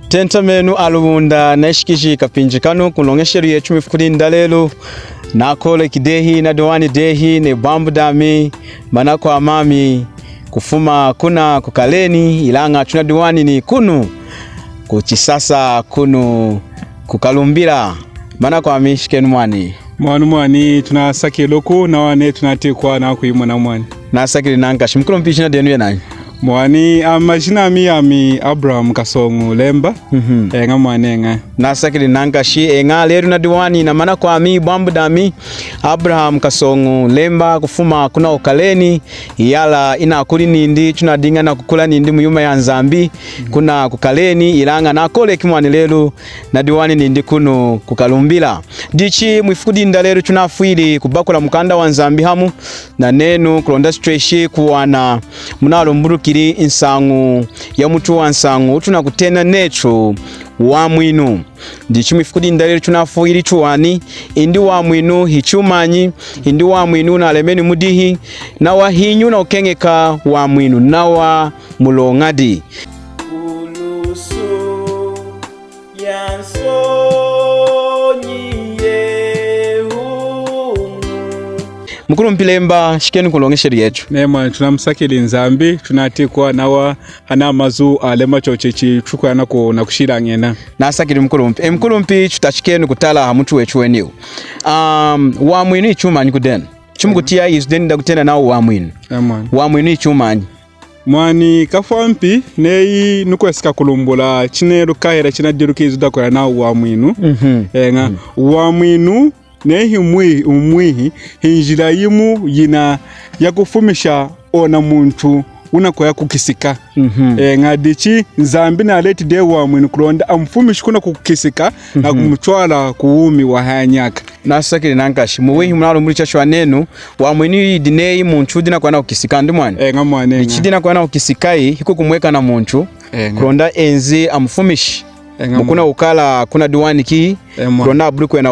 Tenta menu Lunda neshikiji kapinjikano kulongesheru yetu mifukulinda lelo nakole kidehi na doani dehi ne bambu dami manako amami kufuma kuna kukaleni ilanga tuna diwani ni kunu kuchisasa kunu kukalumbira manako amishikenu mwani tunasaki loko na wane tunatekwa na kuimona mwani nasakili nangashi mkulu mpishina denu ya nani mwani amajina mi Abraham Kasongo Lemba nga mwanenga nasakili nangashi nga leru na diwani na mana kwa mi bambu dami Abraham Kasongo Lemba kufuma kuna ukaleni yala ina kuli nindi tunadinga na kukula nindi muyuma ya Nzambi kuna kukaleni ilanga na kole kimwani lelu na diwani nindi kunu kukalumbila dichi mwifukudi ndaleru tunafuili kubakula mukanda wa Nzambi hamu na nenu kulonda stretchi kuwana munalo mbulukiri insangu ya mutu wa nsangu tunakutena necho wa mwinu dichi mwifukudi ndaleru tunafuili chuwani indi wa mwinu hichumanyi indi wa mwinu na alemeni mudihi na wa hinyu na ukengeka wa mwinu na wa mulongadi ulusu mkulu mpilemba shikeni kulongesheru yetu nema tunamsakili Nzambi tunatikwa nawa hana mazu alema chochechi chukwa nako na kushira ngena nasakili mkulu mpi tutashikeni kutala hamutu wechu weniu wa mwinu ichumanyi kudena chumukutia izudeni da kutena nao wa mwinu wa mwinu ichumanyi mwani kafampi neyi nukwesika kulumbula chineru kahera chinadiruki izuda kwa nao wa mwinu nga wa mwinu nehi umwihi hinjira yimu yina yakufumisha ona muntu unakoya kukisika ngadichi Nzambi na leti de wa mwinu kulonda amfumishi kuna kukisika na kumutwala kuumi wa hanyaka nasakili nangashi muwehi munalo muri chacho nenu wa mwinu dineyi muntu dina kwa na kukisika ndi mwani nga mwane ichidina kwa na kukisikai hiku kumweka na muntu kulonda enzi amfumishi mukuna ukala kuna diwani ki kulonda abulukwe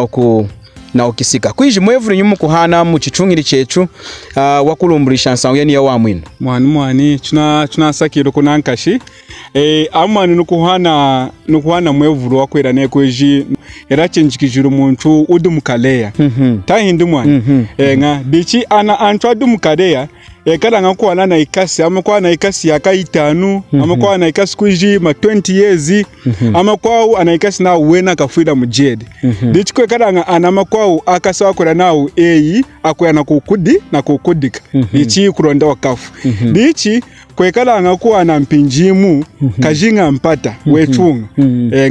na ukisika kwiji mwevuri nyumu kuhana mu chichungiri chechu wakulumburisha nsangu yani ya wa mwinu mwani tunasakiro kunankashi amani nukuhana mwevuri wakwera nekweji era chenjikijuru muntu udi mukaleya tahindi mwani nga dichi ana antu adi mukaleya kada nga kuwa na ikasi amakuwa na ikasi ya kaitanu amakuwa na ikasi kuji ma 20 years amakuwa ana ikasi na wena kafuida mujede dichi kwe kada nga anamakuwa akasa wakura nao akuya na kukudi na kukudika dichi kuronda wakafu dichi kwe kada nga kuwa na mpinjimu kajinga mpata wechunga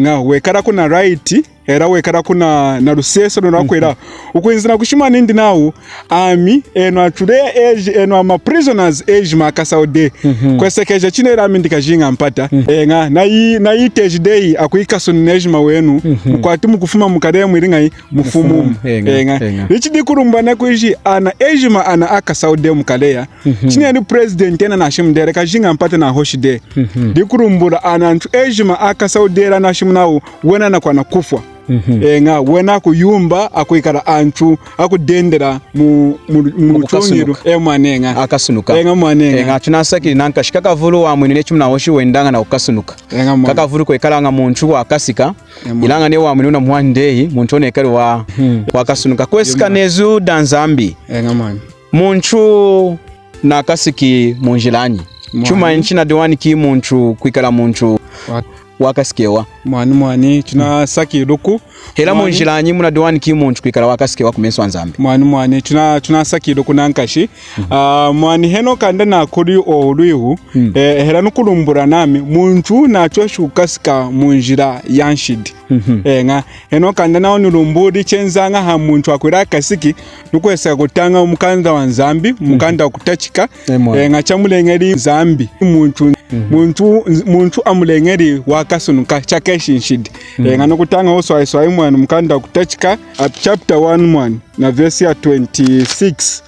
nga wekada kuna right era wekada kuna na ruseso nwakwera ukwinzina kushima nindi nawo ami atule age ama prisoners age makasaude kwesekeje chinera mindika jinga mpata nga na iteje day akuikaso nejima wenu kwati mukufuma mukade mwiringa mufumu nga ichidi kurumbana kuji ana age ma ana akasaude mukaleya chine ni president ena na shimdere ka jinga mpata na hoshide dikurumbura ana age ma akasaude na shimnawo wena na kwa na kufwa nga wena kuyumba akuikara antu akudendera mu chongiru mwanenga akasunuka nga mwanenga nga tunasakili nankashika kavulu wa mwinu nechu mna hoshi wendanga na ukasunuka kakavulu kwekala nga muntu wa akasika ilanga ne wa mwinu na mwandehi muntu onekali wa akasunuka kwesika nezu danzambi nga mwani muntu na akasiki munjilanyi chuma nchina diwani ki muntu kwikala muntu wakasikewa mwani tunasaki luku hela munjilanyi muna diwani ki muntu kwikala wakasikewa kumeswa Nzambi mwani tunasaki luku nankashi mwani heno kanda na kuri oluihu hela nukulumbura nami muntu na choshu kukasika munjira yanshidi nga heno kanda na onulumburi chenzanga ha muntu akwira kasiki nukwesa kutanga mukanda wa Nzambi mukanda kutachika nga chamulengeri Nzambi muntu amulengeri wakasunuka chakeshinshidi nga nokutanga oswaiswai mwana mukanda kutachika chapter 1 na verse ya 26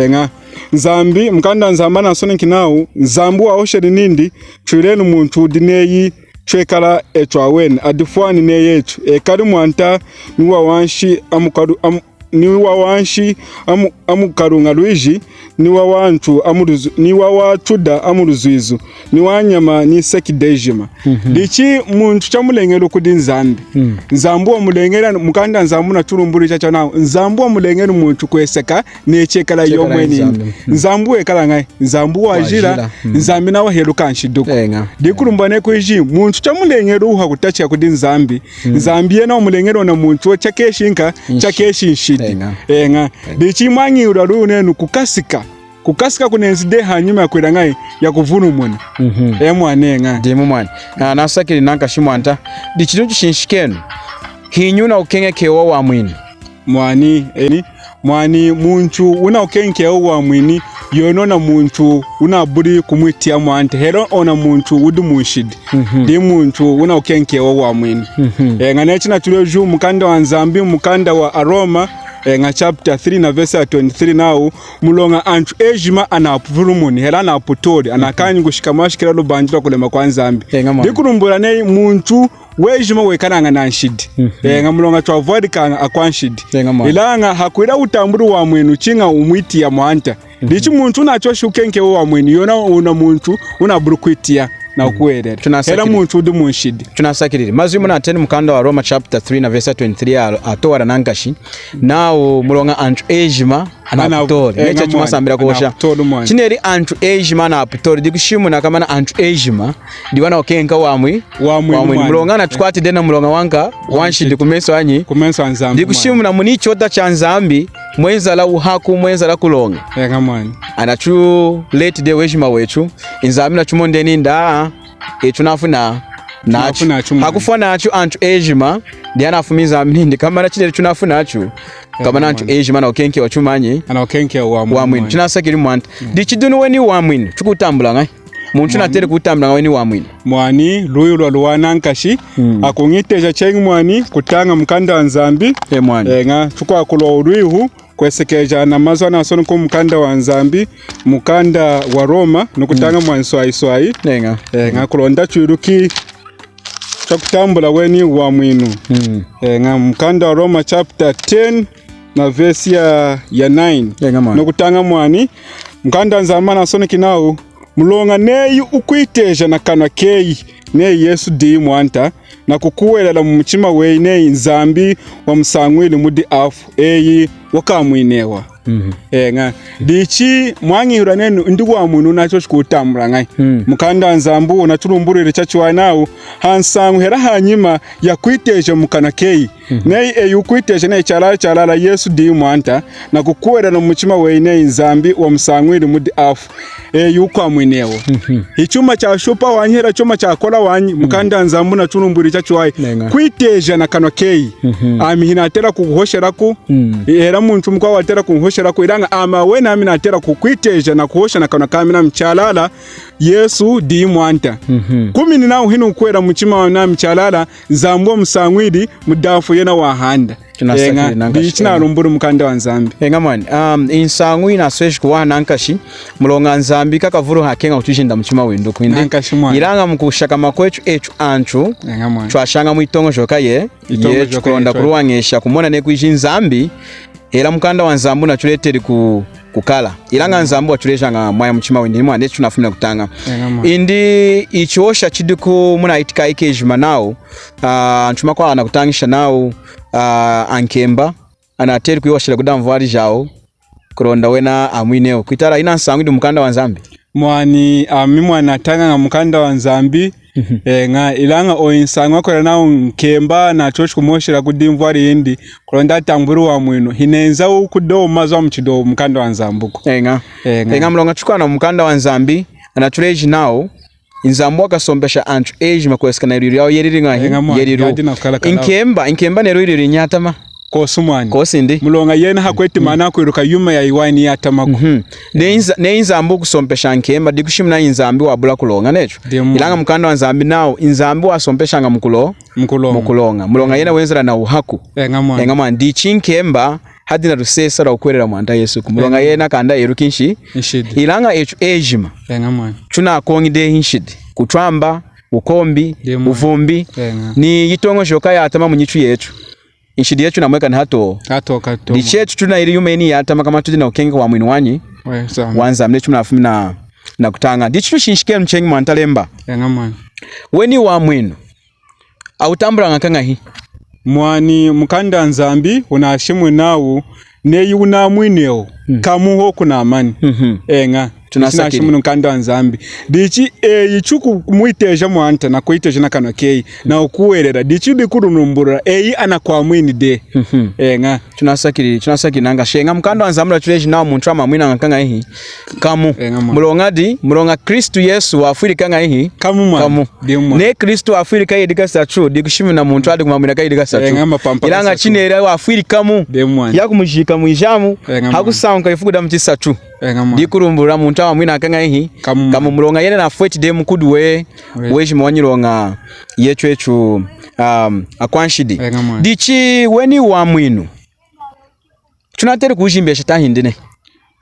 nga Nzambi mukanda Nzamba na soniki nawo Nzambu wa osheri nindi chwirenu muntu dineyi chwekala echwa wena adifwani ne yetu kali mwanta nuwa wanshi ni wawanshi amukarunga Luigi ni wawantu ni wawatuda amuruzwizu ni wanyama ni sekidejima dichi muntu chamulengero kudi nzambi nzambu omulengera mukanda nzambu na turumburi chacha nawo nzambu omulengero muntu kweseka nechekala yomweni nzambu ekala ngai nzambu wajira nzambi nawo heruka nshiduko dikurumbane kwiji muntu chamulengero uha kutacha kudi nzambi nzambi yena omulengero na muntu chakeshinka chakeshinshidi dichi mangi urarune nukukasika kunenzide hanyuma ya kwira ngai ya kuvuna umwana mwanenga ndimu mwana nasakiri nanka shimwanta dichitu chishinshikenu hinyuna ukenge kewa wa mwini mwani muntu una ukenge kewa wa mwini yonona muntu una buri kumwitia mwante hero ona muntu udu munshidi di muntu una ukenge kewa wa mwini nganechi na tuleju mukanda wa nzambi mukanda wa aroma nga chapter 3 na verse 23 nao mulonga antu ejima anapuvurumuni hela anaputori anakanyi gushikamashyikira lubanjira kulema kwa nzambi dikurumbura ne muntu wejima wekananga nanshidi nga mulonga twavoid kanga akwanshidi ilanga hakwira utamburu wa mwenu chinga umwiti ya mwanta dichi muntu nacho ukenke wa mwenu yona una muntu unaburukwitia na ukuerera hela muntu udu munshidi tunasakiriri mazimu na teni mukanda wa Roma chapter 3 na verse 23 atowara nangashi nao mulonga antu ejima anaputori necha chumasambira kuosha chineri antu ejima na aputori dikushimu na kama na antu ejima diwana okenka wamwi mulonga na tukwati dena mulonga wanka wanshidi kumeso anyi nzambi dikushimu na munichota cha nzambi mwenza la uhaku mwenza la kulonga anachu late day wejima wechu inzambi na chumondeni nda tunafuna nacho hakufuna nacho antu ejima ndiana afumiza mnindi kama na chile tunafuna nacho kama na antu ejima na okenke wachumanyi ana okenke wa mwini tunasakiri mwanta dichidunu weni wa mwini chukutambula ngai muntu natere kutambula weni wa mwini mwani luyu lwa luwana nkashi akungiteja chengi mwani kutanga mkanda nzambi nga chukwa kulo uruihu kwesekeja na mazwana asono ko mukanda wa nzambi mukanda wa Roma nokutanga mwanswai nga kulonda churuki chakutambula weni wa mwinu nga mukanda wa Roma chapter 10 na verse ya 9 nokutanga mwani mukanda nzamana asono kinao mulonga neyi ukwiteja na kanwa keyi neyi Yesu di mwanta na kukuwelela mu mutima we neyi nzambi wa musangwili mudi afu eyi wakamwinewa nga dichi mwangihura nenu ndiwa munu nacho chikutambula ngai mukanda nzambu unachurumburire chachiwa nawo hansangu hera hanyima ya kwiteje mukana keyi neyi eyu kwiteje neyi chalala Yesu di mwanta na kukuwelela mu mutima we neyi nzambi wa musangwili mudi afu eyu kwamwinewa ichuma cha shupa wanyira chuma cha kola wanyi mukanda nzambu na churumburi chachiwa kwiteje na kanwa keyi amihina atera kuhosheraku era muntu mukwa watera kuhoshera kuiranga ama wena amina atera kukwiteja na kuhosha na kana kamina mchalala Yesu di mwanta kumini nawo hino kwera muchima wa na mchalala zambo musangwidi mudafu yena wahanda ndichina rumburu mukanda wa nzambi mwani insangwi na swesh kuwa nankashi mulonga nzambi kakavuru hakenga kutushinda muchima wendo kwindi iranga mukushaka makwechu echu anchu chwashanga muitongo shokaye ye chukulonda kuruwangesha kumona nekuishi nzambi era mukanda wa nzambu na chuleteri kukala ilanga nzambu wachuleshanga mwaya muchima windi mwa ndechu tunafumina kutanga indi ichiosha chidiku muna itika ikejima nao nchuma kwa anakutangisha nao ankemba anateri kuyoshela kudamvwari jao kuronda wena amwineo kuitara ina nsangwidi mukanda wa nzambi mwani mimwana atanga nga mukanda wa nzambi nga ilanga oinsangwa kwa nao nkemba na chochi kumoshela kudimvwari yindi kuronda tamburu wa mwino hinenza ukudo mazwa mchido mukanda wa nzambuko nga mlonga chukwa na mukanda wa nzambi anachuleji nao inzambu akasombesha antu eji makwesika na iriri yao yeriri yeriru inkemba neru iriri nyatama kosumwani kosindi mulonga yena hakweti mana kwiruka yuma ya iwani yatamako ne inzambu kusompesha nkemba dikushimna inzambi wabula kulonga necho ilanga mukanda wa nzambi nao inzambi wasompesha nga mukulonga mulonga yena wenzera na uhaku engama ndichi nkemba hadi na rusesa ra ukwerera mwanda Yesu kumulonga yena kanda yerukinshi ilanga echo ejima chuna kongide hinshidi kutwamba ukombi uvumbi ni yitongo shoka ya atama munyichu yetu inshidi yetu na mweka na hato dichetu tuna ili yume ini hata makama tuti na ukenga wa mwinu wanyi wanza mne chumna afumi na kutanga dichitu shinshike mchengi mwantalemba weni wa mwinu autambura ngakanga hii mwani mkanda nzambi unashimwe nao neyi unamwineo kamuho kuna amani enga tunasakiri mkanda nzambi dichi yichuku muiteja mwanta na kuiteja na kano kei na okuwerera dichi dikurunumbura anakwa mwini de enga tunasakiri nanga shenga mkanda nzambi tuleji nao muntu amamwina ngakanga hii kamu mulonga Kristo Yesu wafirika nga hii kamu ne Kristo wafirika yedika sachu dikushimi na muntu adi kumamwina ka yedika sachu ilanga chine era wafirika mu yakumujika muijamu hakusaunga ifukuda mchisachu dikurumbura muntu amamwina ngakanga hii kamu mulonga yene na fweti de mkudu weji mwanyilonga yechu echu akwanshidi dichi weni wa mwinu tunatere kujimbe shitahindine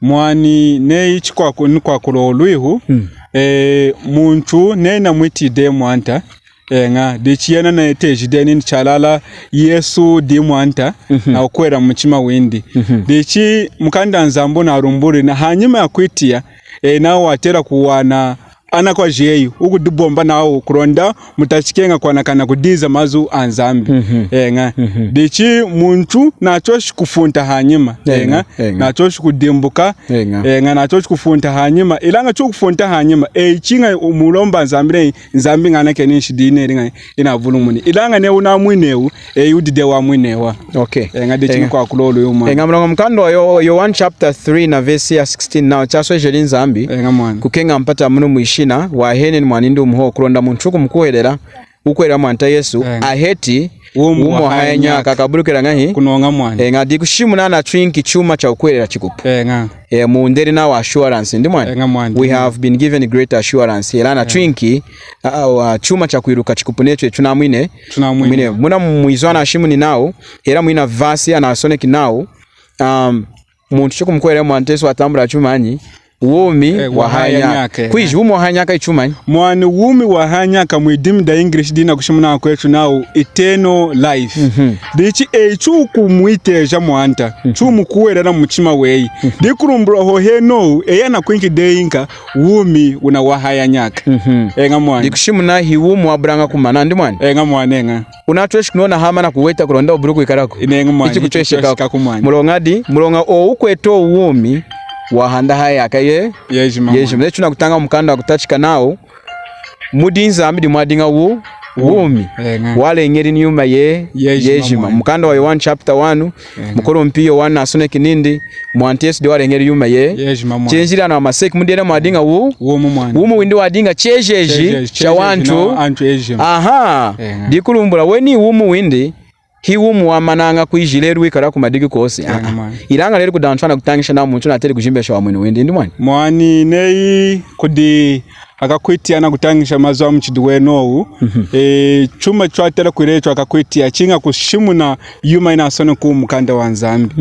mwani ne ichikwa kwa kuloluihu muntu nena mwiti de mwanta nga dichiena na tejide ni chalala Yesu di mwanta na okwera muchima windi dichi mukanda nzambo na rumburi na hanyuma ya kwitia na watera kuwana ana kwa jeyu uku dubomba nao kuronda mutachikenga kwa nakana kudiza mazu anzambi nga dichi muntu na choshi kufunta hanyuma nga na choshi kudimbuka nga na choshi kufunta hanyuma ilanga cho kufunta hanyuma chinga umulomba nzambi ngana kenishi dine ringa ina vulumuni ilanga ne una mwineu udide wa mwinewa nga dichi kwa kulolo yuma nga mlongo mkando yo 1 chapter 3 na verse 16 now chaso jeli nzambi kukenga mpata munu mwishi wahene ni mwanindu mho kulonda muntu kumkuherera ukwera mwanta Yesu aheti umo hayanya kakabulukira ngahi kunonga mwana ngadi kushimuna na twinki chuma cha ukwerera chikupu muunderi na assurance ndi mwana we have been given great assurance era na twinki chuma cha kwiruka chikupu necho tunamwine muna muizwana shimuni nao era mwina vasi anasoneki nao muntu chukumkwera mwanta Yesu atambura chumanyi wumi wahanyaka kwiji wumi wahanyaka ichumani mwani wumi wahanyaka mwidimi da English dina kushimuna kwetu nao eternal life dichi chuku mwiteja mwanta chumu kuwerera muchima weyi dikurumbura hoheno yana kwinki deyinka wumi una wahanyaka nga mwani dikushimuna hi wumi wabranga kumana ndi mwani nga mwani nga unatweshi kunona hama na kuweta kuronda uburuku ikarako nga mwani ichi kucheshe kako mulonga ukweto wumi wahanda haya akaye yejima necho nakutanga mukanda wa kutachika nao mudinza ambidi mwadinga wumi wale ngeri nyuma yejima mukanda wa 1 chapter 1 mukoro mpiyo 1 asone kinindi mwantesi de wale ngeri nyuma chenjira na maseki mudera mwadinga wumu windi wadinga chejeji cha wantu dikulumbura weni wumu windi hi wumu wa mananga kuijileru ikara kumadigi kose ilanga lero kudanchana kutangisha na muntu na tele kujimbesha wa mwini wendi ndi mwani nei kudi akakwitia na kutangisha mazwa mchiduwe nowu chuma chwatela kuirecho akakwitia chinga kushimuna yuma inasone mukanda wa nzambi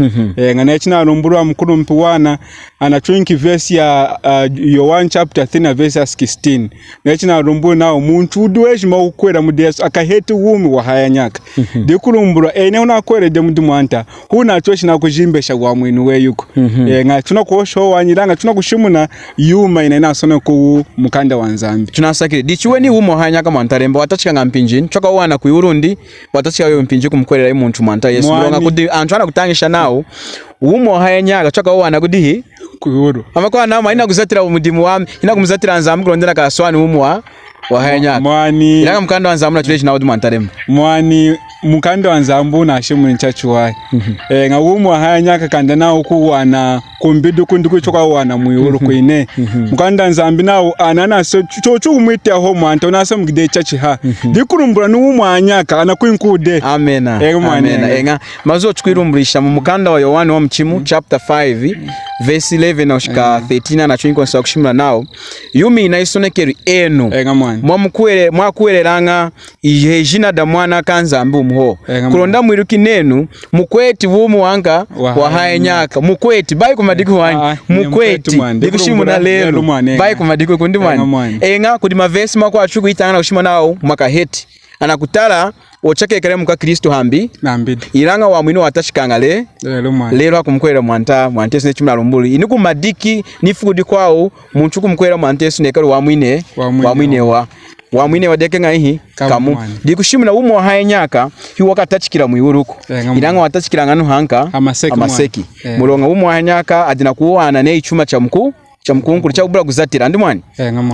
ngana china rumburu wa mkuru mpiwana anachuinki verse ya 1 chapter 3 na verse ya 16 na china rumburu nao muntu uduweshi maukwera mudesu akaheti wumi wa hayanyaka dikurumburu ene unakwere de mdu mwanta huna choshi na kujimbesha wa mwinu weyuko nga tuna kuhosho wanyiranga tuna kushimuna yuma inasone mukanda wa nzambi tunasakiri dichiweni umo hanyaka mwantaremba watachika ngampinjini choka wana kuirundi watachika yo mpinji kumkwerera imuntu mwanta Yesu longa kudi antwana kutangisha nao umo hanyaka choka wana kudihi kuiru amakwa nama ina kuzatira umudimu wami ina kumzatira nzambi kulondera kaswani umo wa hanyaka mwani ilanga mkanda wa nzambu na tuleji na wadu mwantaremba mwani mukanda wa nzambu na shimu nchachu wai nga umu wa hanyaka kanda nao kuwana kumbidu kunduku choka wana muiuru kuine mukanda nzambi nao anana chochu umwite aho mwanta unasa mgide chachi dikurumbura ni umu hanyaka anakuinkude amena nga mazo chukwirumburisha mukanda wa Yohana wa mchimu chapter 5 verse 11 na ushika 13 na chuinko nsa kushimula nao yumi inaisonekeri enu mwakuwereranga ijina da mwana kanzambi umuho kulonda mwiruki nenu mukweti wumu wanga wahanyaka mukweti bai kumadiku wanyi mukweti dikushimuna lelu bai kumadiku kundi mwani nga kudi mavesi mako achuku itanga na kushima nao makaheti anakutala ochake kare muka Kristo hambi nambidi iranga wa mwino watashikangale lero akumkwera mwantesi nechimla lumbuli iniku madiki nifudi kwao muntu kumkwera mwantesi nekaro wa mwine wadeke ngaihi kamu dikushimuna umo hanyaka hiwaka tachikira muiruko iranga watachikira nganu hanka amaseki mulonga umo hanyaka adina kuwana ne ichuma cha mkungu cha ubura kuzatira ndi mwani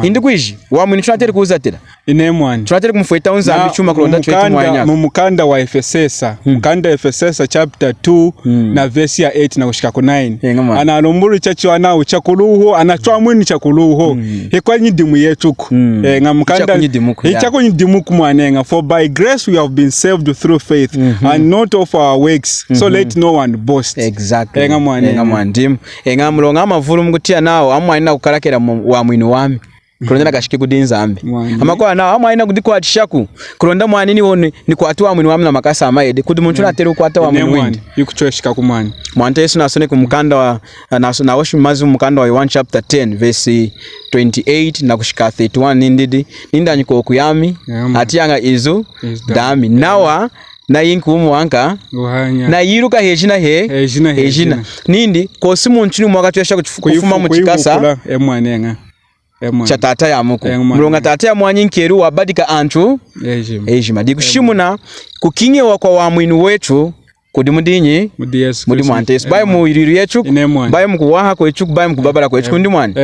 indi kwiji wa mwini tunateri kuzatira ine mwani tunateri kumfuita unza bichuma kulonda twetu mwanya mu mukanda wa Efesesa mukanda Efesesa chapter 2 na verse ya 8 na kushika ku 9 analombulu chacho anao chakuluho anachwa mwini chakuluho hekwa nyidimu yetuko nga mukanda hichako nyidimu kumwanenga for by grace we have been saved through faith and not of our works so let no one boast exactly nga mwani nga mlonga amavulu mkutia nao amwaina kukarakera wa mwinu wami kulonda kashike kudinza ambi amakwa na amwaina kudiko atishaku kulonda mwanini wone ni kwatu wa mwinu wami na makasa amaede kudi muntu nateri kwata wa mwinu windi yukuchoshika kumwani mwante Yesu nasone kumukanda wa na washi mazi mukanda wa 1 chapter 10 verse 28 na kushika 31 nindidi ninda nyiko okuyami atiyanga izu dami nawa na yinku umwanka na yiruka hejina nindi kosi muntu ni mwaka tuyasha kufuma mu chikasa cha tata ya muko mlonga tata ya mwanyinkeru wabadika antu ejima dikushimuna kukinye wakwa wa mwinu wetu kudi mudinyi mudi mwantesi baye mu iriru yechu baye mu kuwaha kwechu baye mu kubabara kwechu kundi mwani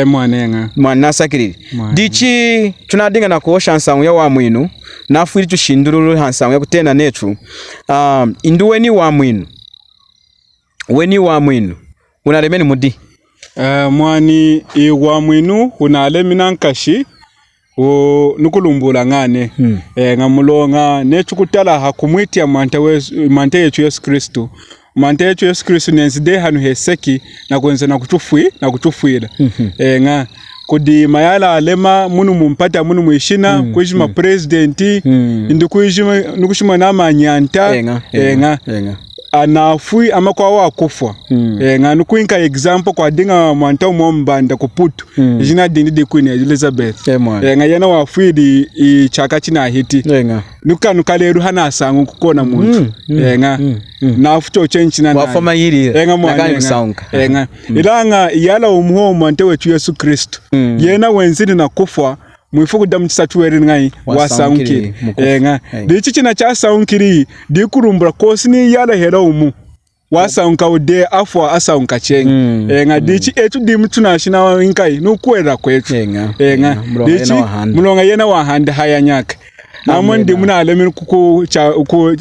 mwana nasakiriri dichi tunadinga na kuosha nsangu ya wa mwinu nafuiri tushindururu hansangu ya kutena netu indu weni wa mwinu unalemeni mudi mwani wa mwinu unalemina nkashi nukulumbula ngane ngamulonga nechukutala hakumwiti ya mante yetu Yesu Kristo nenzide hanu heseki na kwenze na kuchufuira nga kudi mayala alema munu mumpata munu mwishina kujima presidenti indi kujima nukushima nama nyanta nga anafui ama kwa wakufwa nga nukuinka example kwa dinga mwanta umombanda kuputu jina dindi di Queen Elizabeth nga yana wafui di chaka china hiti nukaleru hana asangu kukona muntu nga nafuto chenchi na wafama yiri nakani kusaunka nga ilanga yala umuho mwante wetu Yesu Kristo yena wenzini na kufwa mwifuku damu chisatuweri ngai wasaunkiri nga dichi china cha saunkiri dikurumbura kosi ni yala hera umu wasaunka ude afwa asaunka chengi nga dichi etu dimu tunashina winkai nukuwera kwetu nga dichi mulonga yena wahanda haya nyaka namwe ndimuna alemeni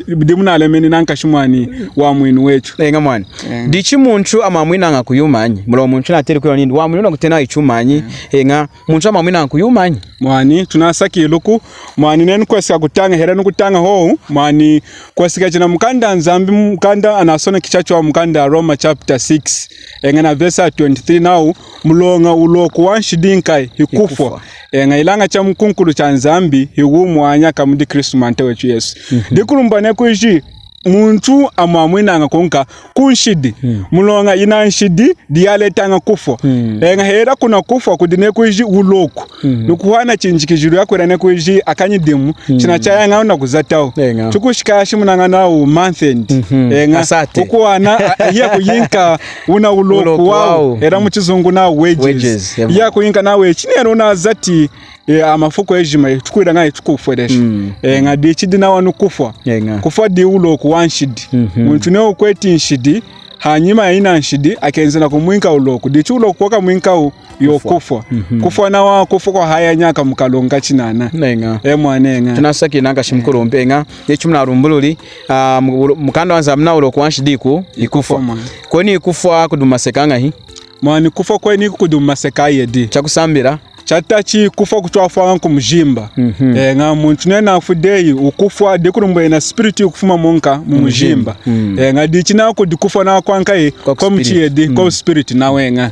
ndimuna alemeni nankashimwani wa mwinu wetu mwani dichi muntu amamwina nga kuyumanyi mulo muntu nateri kwa nindi wa mwinu kutena ichumanyi nga muntu amamwina nga kuyumanyi mwani tunasaki luku mwani nenu kwesika kutanga hera nukutanga hoo mwani kwesika jina mukanda nzambi mukanda anasone kichacho wa mukanda Roma chapter 6 nga na verse 23 nao mulonga uloku wanshidinkai hikufwa nga ilanga cha mkunkuru cha nzambi higu mwanya kamudi Kristo mante wetu Yesu dikurumbane kuishi muntu amamwina nga konka kunshidi mulonga ina nshidi dialetanga kufwa nga hera kuna kufwa kudine kuishi uloku nukuhana chinjikijiru yakwera ne kuishi akanyidimu china chaya nga ona kuzatao chukushikashi munanga na month end nga ukuwana hiya kuyinka una uloku wao era muchizungu na wages hiya kuyinka nawe chinero una zati amafuko ejima chukwira nga chukufweresha nga dichidi na wanu kufwa di uloku wanshidi muntu ne okweti nshidi hanyuma ina nshidi akenzena kumwinka uloku dichi uloku waka mwinka yokufwa kufwa na wa kufwa kwa haya nyaka mukalonga chinana mwanenga tunasaki nanga shimkurombe nga yechumna rumbululi mukanda wanza mna uloku wanshidi ikufwa kweni ikufwa kudumasekanga hi mwani kufwa kweni kudumaseka yedi chakusambira chatachi kufa kuchwafa kumujimba nga muntu nena afudei ukufwa dikurumbe na spirit ukufuma monka mumujimba nga dichina ko dikufa na kwankai kwa mchiedi kwa spirit na wenga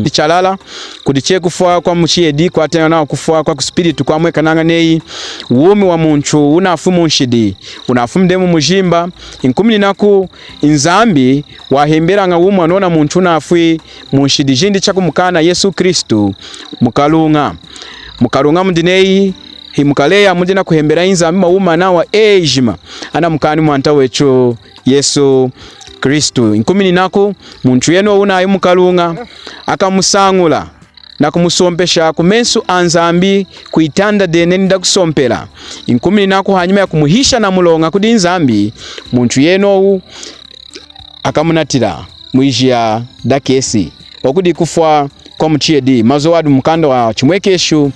ichalala kudiche kufa kwa mchiedi kwa tena na kufa kwa spirit kwa mweka nanga nei wumi wa muntu unafumu nshidi unafumde mumujimba inkumini naku inzambi wahembera nga wumu anona muntu unafui munshidi jindi chakumukana Yesu Kristo mukalunga mudinei himukaleya muje na kuhembera inzambi maumana wa ejima ana mukani mwanta wecho Yesu Kristu. Inkumi ninako muntu yeno una ayimukalunga akamusangula na kumusompesha kumensu anzambi kuitanda deneni da kusompela. Inkumi ninako hanyuma ya kumuhisha na mulonga kudi nzambi muntu yeno akamunatira mwijia da kesi okudi kufwa kwa mchiedi mazowadu mukanda wa chimwekeshu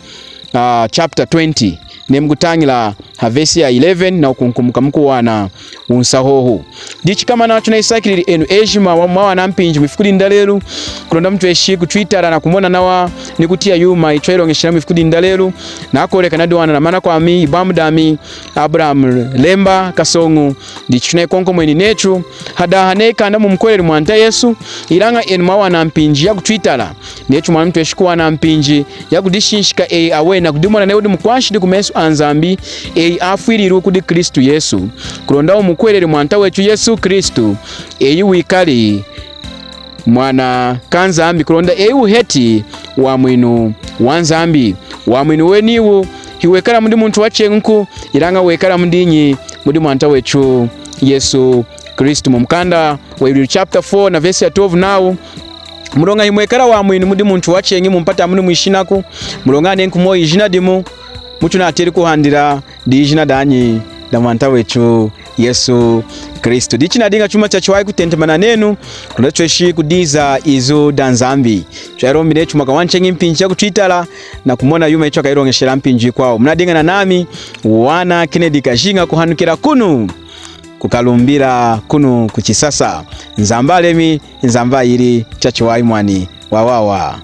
chapter 20 nemgutangila havesi ya 11 na ukunkumuka mkuwana unsahohu dichi kama na wachuna isakili enu ejima wa mwana mpinji mifukudi ndalelu kulonda mtu eshi kutwittera na kumona nawa nikutia yuma ichwailo ngeshina mifukudi ndalelu na akoleka na duwana na mana kwa mi ibamudami Abraham Lemba Kasongu dichi chuna ikonko mweni nechu hada haneka ndamu mkweli mwanta Yesu ilanga enu mawana mpinji ya kutwittera nechu mwana mtu eshi kuwana mpinji ya kudishinshika awe na kudimona na yudu mkwashidi kumesu anzambi afwiriru kudi Kristu Yesu kulonda umukwelele mwanta wechu Yesu Kristu wikali mwana kanzambi kulonda uheti wa mwinu wanzambi wa mwinu weniwu hiwekala mudi muntu wachenku ilanga wekala mudinyi mudi mwanta wechu Yesu Kristu. Mumkanda wa Ilu chapter 4 na verse ya 12 now mulonga himwekala wa mwinu mudi muntu wachengi mumpata muni mwishinaku mulonga nenku mo ijina dimu mutu na ateri kuhandira di ijina danyi da mwanta wechu Yesu Kristo. Dichi na dinga chuma chachiwai kutentemana nenu kunachweshi kudiza izo danzambi chairombi nechu mwaka wanchengi mpinji ya kutwitala na kumona yuma icho kairongeshera mpinji kwao. Mnadinga na nami Wana Kennedy Kashinga kuhanukira kunu kukalumbira kunu kuchisasa nzambalemi nzambayiri chachiwai mwani wawawa.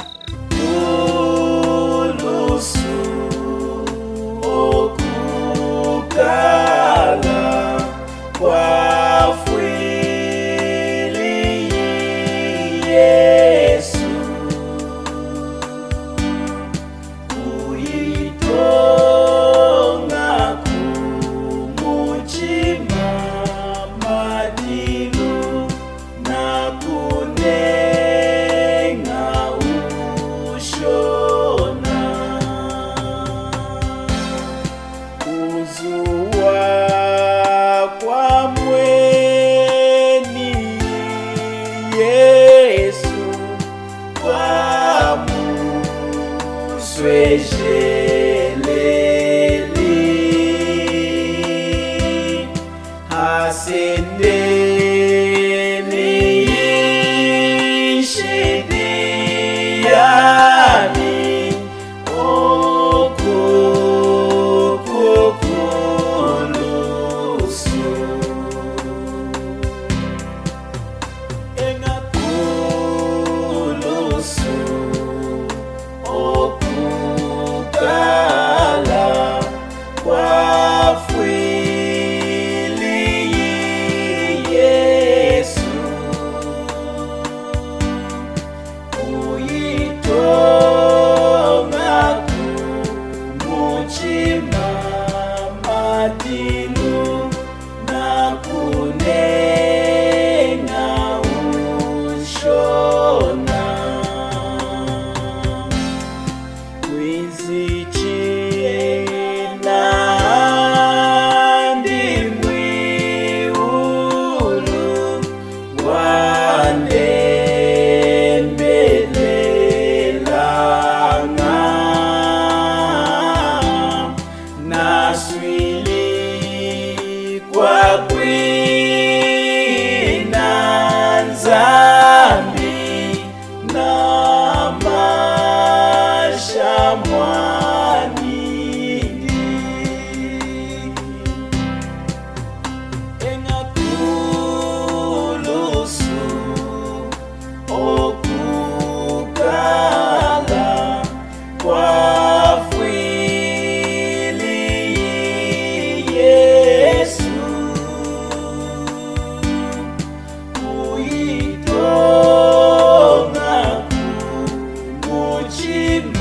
Keep